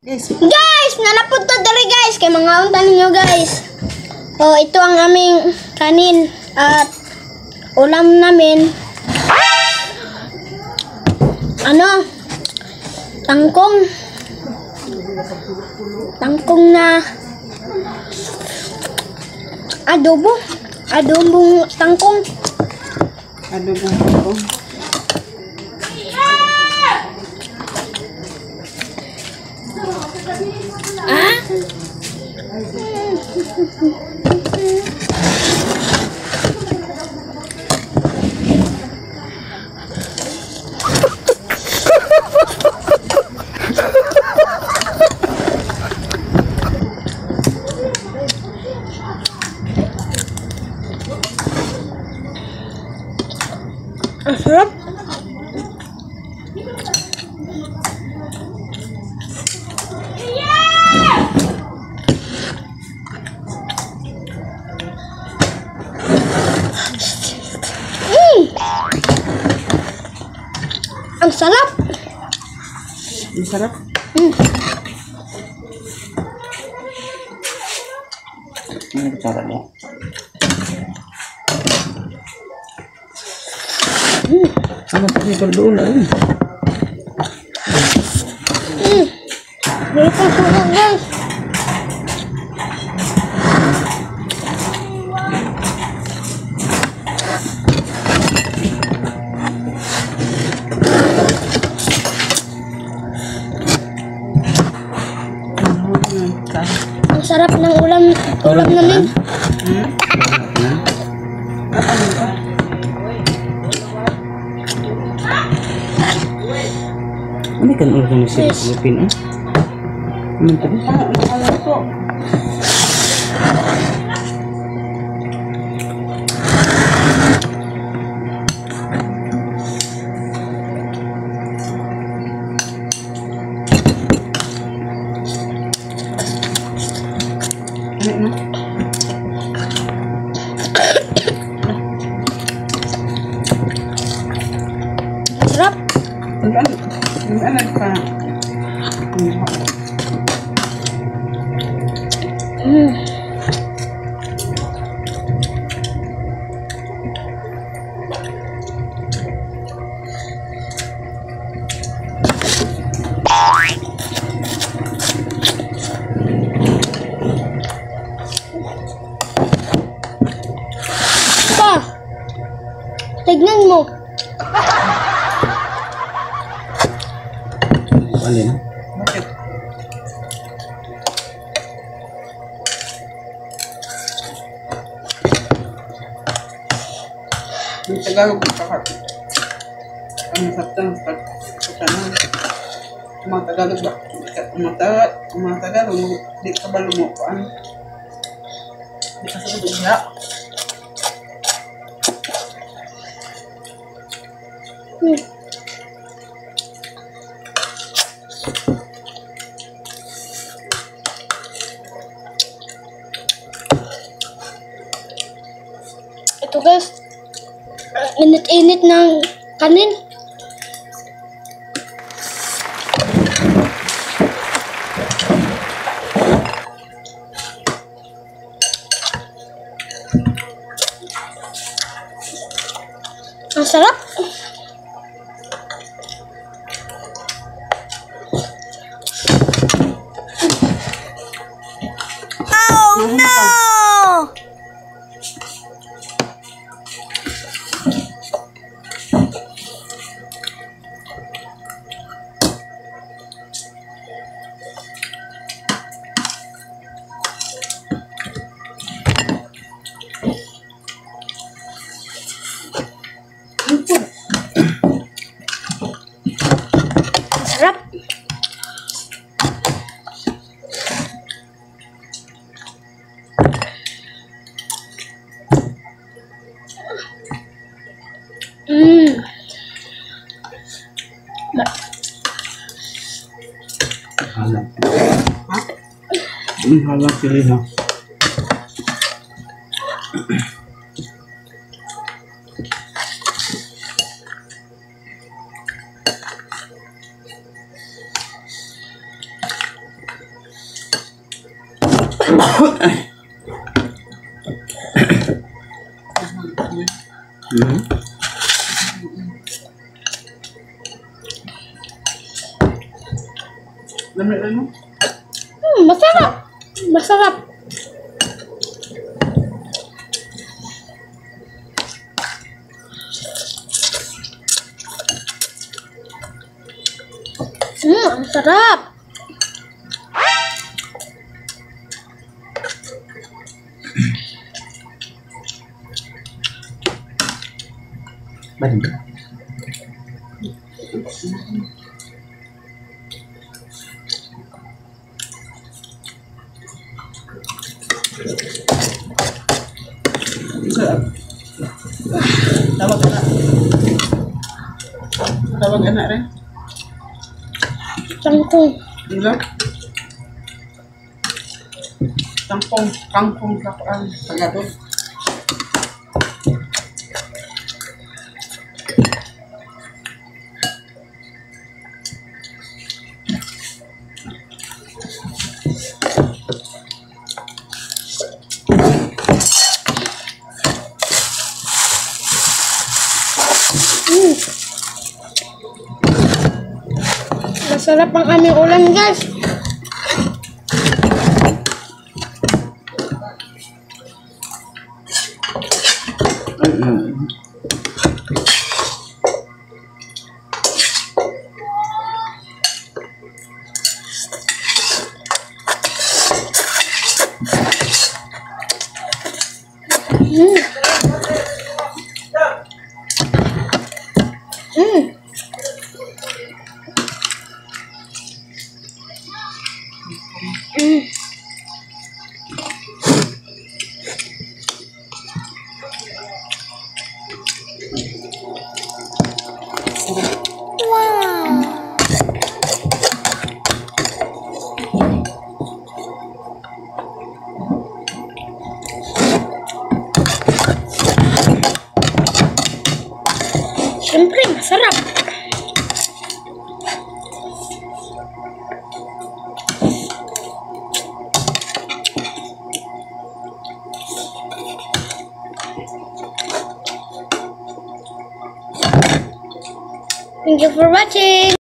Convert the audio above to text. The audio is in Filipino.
Guys, nanapunta dali guys. Kay mga unta ninyo guys. Oh, ito ang aming kanin at ulam namin. Ano? Tangkong. Tangkong na adobo. Adobong tangkong. Adobong tangkong. Ah? Ang sarap. Ang sarap. Ang sarap. Ano cara niya? Ano pa dito doon na rin? Dito sarap guys. Ang sarap ng ulam namin. Ano kan organisasi Filipina? Ano tadi? Sarap. Ano pa? Pa, tignan mo. Alin? Bakit? Yung Tagalog ng kakat. Ang saptang pagkakanan. Mga Tagalog ba? Mga Tagalog, di ka ba lumukuan? Di ka sa dugya. Ito guys, init-init ng kanin. Ang sarap. Oh no! Ang sarap. Halak. Halak pilih ha. Lamig ano? Masarap. Masarap. Ang sarap. Ba't ba? Sarap. Tawag ka na. Tawag ka na rin. Tangkong. Diba? Kangkong kapaan. Tagadol. Masarap ang aming ulam, guys. Siyempre, masarap. Thank you for watching.